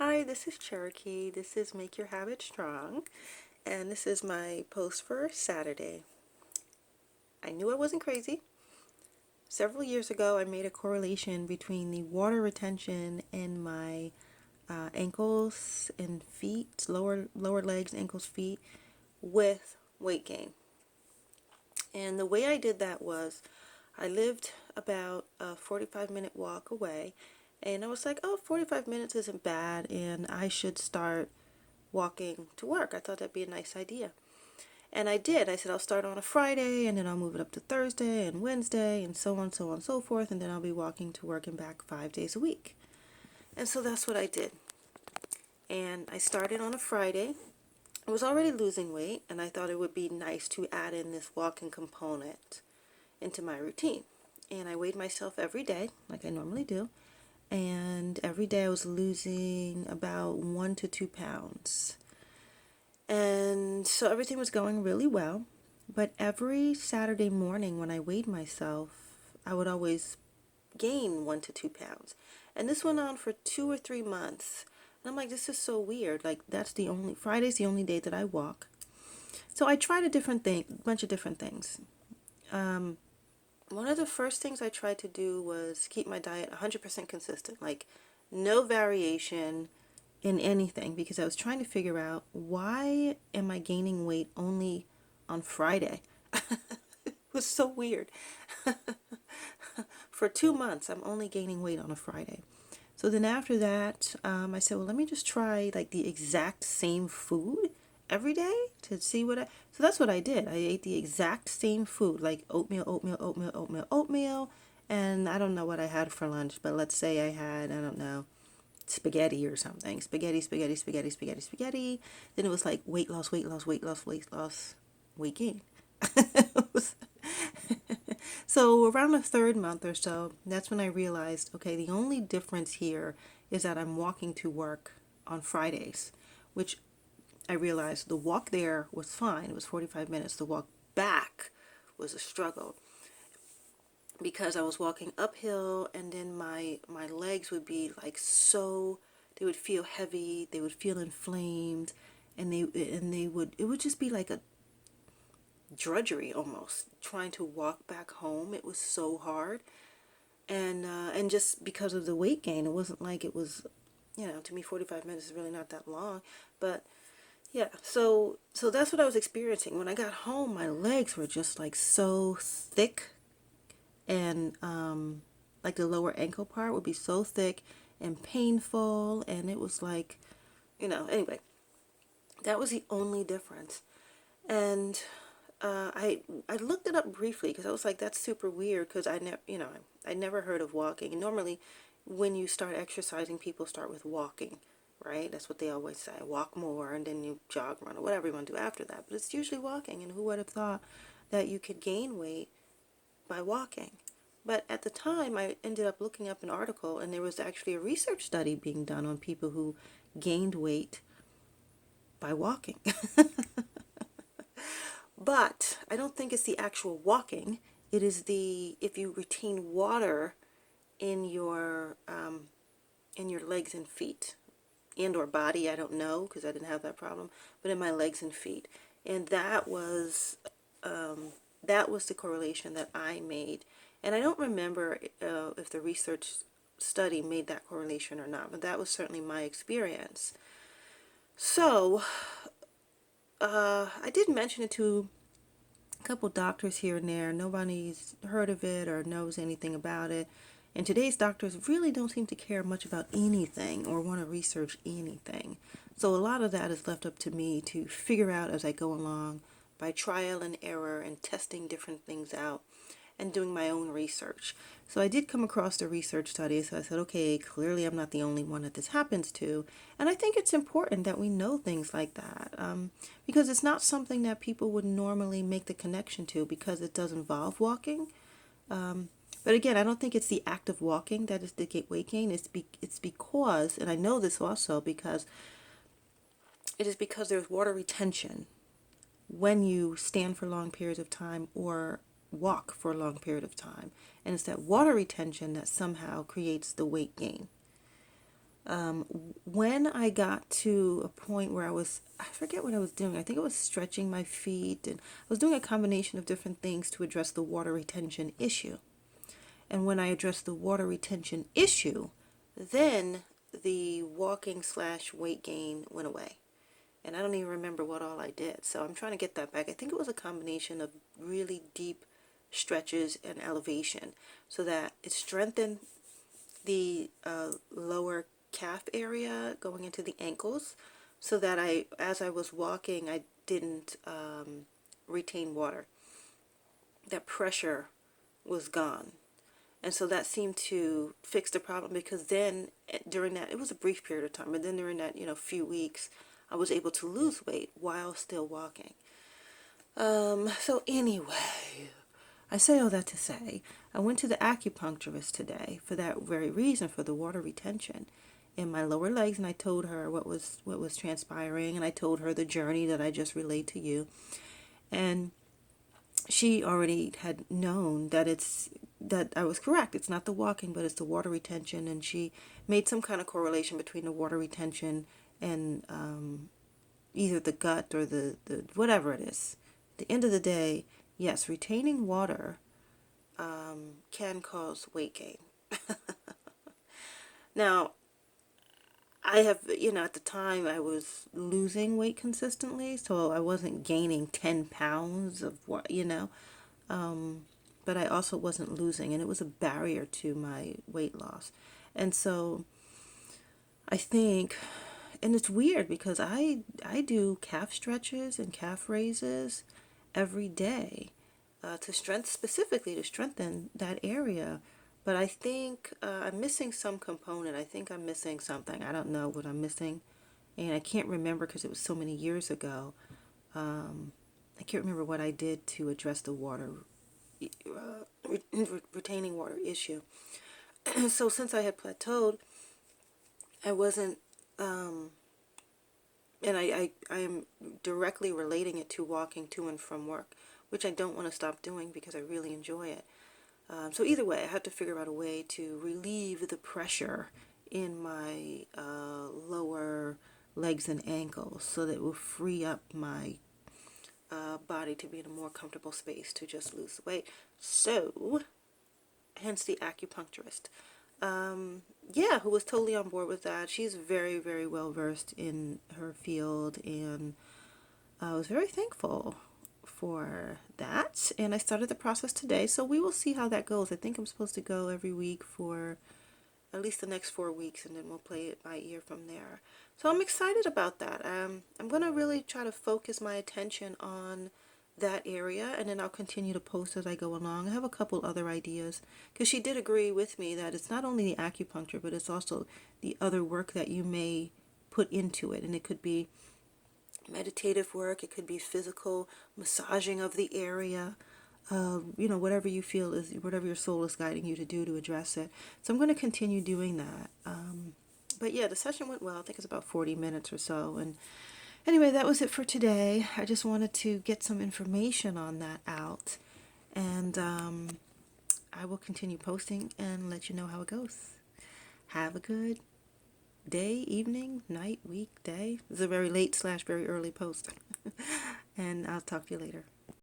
Hi, this is Cherokee. This is Make Your Habit Strong, and this is my post for Saturday. I knew I wasn't crazy. Several years ago, I made a correlation between the water retention in my ankles and feet, lower legs, ankles, feet, with weight gain. And the way I did that was I lived about a 45-minute walk away, and I was like, oh, 45 minutes isn't bad, and I should start walking to work. I thought that'd be a nice idea. And I did. I said I'll start on a Friday and then I'll move it up to Thursday and Wednesday and so on, so on, so forth. And then I'll be walking to work and back 5 days a week. And so that's what I did. And I started on a Friday. I was already losing weight and I thought it would be nice to add in this walking component into my routine. And I weighed myself every day like I normally do. And every day I was losing about 1 to 2 pounds. And so everything was going really well. But every Saturday morning when I weighed myself, I would always gain 1 to 2 pounds. And this went on for 2 or 3 months. And I'm like, this is so weird. Like, Friday's the only day that I walk. So I tried a bunch of different things. One of the first things I tried to do was keep my diet 100% consistent, like no variation in anything, because I was trying to figure out, why am I gaining weight only on Friday? It was so weird. For 2 months, I'm only gaining weight on a Friday. So then after that, I said, well, let me just try like the exact same food every day to see so that's what I did. I ate the exact same food, like oatmeal, oatmeal, oatmeal, oatmeal, oatmeal. And I don't know what I had for lunch, but let's say I had, I don't know, spaghetti or something. Spaghetti, spaghetti, spaghetti, spaghetti, spaghetti. Then it was like weight loss, weight loss, weight loss, weight loss, weight gain. So around the third month or so, that's when I realized, okay, the only difference here is that I'm walking to work on Fridays, which I realized the walk there was fine. It was 45 minutes. The walk back was a struggle because I was walking uphill, and then my legs would be like they would feel heavy, they would feel inflamed, and they would it would just be like a drudgery almost trying to walk back home. It was so hard. And just because of the weight gain, it wasn't like it was, to me 45 minutes is really not that long. But yeah, so that's what I was experiencing. When I got home, my legs were just like so thick, and like the lower ankle part would be so thick and painful, and it was like, anyway, that was the only difference. And I looked it up briefly because I was like, that's super weird, because I never heard of walking. And normally when you start exercising, people start with walking, right? That's what they always say. Walk more and then you jog, run, or whatever you want to do after that. But it's usually walking. And who would have thought that you could gain weight by walking? But at the time, I ended up looking up an article, and there was actually a research study being done on people who gained weight by walking. But I don't think it's the actual walking. It is if you retain water in your legs and feet, and or body. I don't know, because I didn't have that problem, but in my legs and feet. And that was the correlation that I made. And I don't remember if the research study made that correlation or not, but that was certainly my experience. So I did mention it to a couple doctors here and there. Nobody's heard of it or knows anything about it. And today's doctors really don't seem to care much about anything or want to research anything. So a lot of that is left up to me to figure out as I go along by trial and error and testing different things out and doing my own research. So I did come across the research study, so I said, okay, clearly I'm not the only one that this happens to. And I think it's important that we know things like that, because it's not something that people would normally make the connection to, because it does involve walking. But again, I don't think it's the act of walking that is the weight gain. It's because, and I know this also because it is because there's water retention when you stand for long periods of time or walk for a long period of time. And it's that water retention that somehow creates the weight gain. When I got to a point where I forget what I was doing. I think it was stretching my feet, and I was doing a combination of different things to address the water retention issue. And when I addressed the water retention issue, then the walking slash weight gain went away. And I don't even remember what all I did. So I'm trying to get that back. I think it was a combination of really deep stretches and elevation so that it strengthened the lower calf area going into the ankles so that as I was walking, I didn't retain water. That pressure was gone. And so that seemed to fix the problem because then during that, it was a brief period of time, but then during that, few weeks, I was able to lose weight while still walking. So anyway, I say all that to say, I went to the acupuncturist today for that very reason, for the water retention in my lower legs, and I told her what was transpiring, and I told her the journey that I just relayed to you. And she already had known that I was correct. It's not the walking, but it's the water retention, and she made some kind of correlation between the water retention and either the gut or the whatever it is. At the end of the day, yes, retaining water can cause weight gain. Now, I have, at the time I was losing weight consistently, so I wasn't gaining 10 pounds of what, but I also wasn't losing, and it was a barrier to my weight loss. And so I think, and it's weird because I do calf stretches and calf raises every day specifically to strengthen that area. But I think I'm missing some component. I think I'm missing something. I don't know what I'm missing, and I can't remember because it was so many years ago. I can't remember what I did to address the water retaining water issue. So since I had plateaued, I wasn't, and I am directly relating it to walking to and from work, which I don't want to stop doing because I really enjoy it. So either way, I had to figure out a way to relieve the pressure in my lower legs and ankles so that it will free up my body to be in a more comfortable space to just lose the weight. So, hence the acupuncturist. Yeah, who was totally on board with that. She's very, very well versed in her field, and I was very thankful for that. And I started the process today, so we will see how that goes. I think I'm supposed to go every week for at least the next 4 weeks, and then we'll play it by ear from there. So I'm excited about that. I'm going to really try to focus my attention on that area, and then I'll continue to post as I go along. I have a couple other ideas because she did agree with me that it's not only the acupuncture, but it's also the other work that you may put into it. And it could be meditative work, it could be physical massaging of the area, whatever you feel is, whatever your soul is guiding you to do to address it. So I'm going to continue doing that. But yeah, the session went well. I think it's about 40 minutes or so. And anyway, that was it for today. I just wanted to get some information on that out. And I will continue posting and let you know how it goes. Have a good day, evening, night, week, day. This is a very late / very early post. And I'll talk to you later.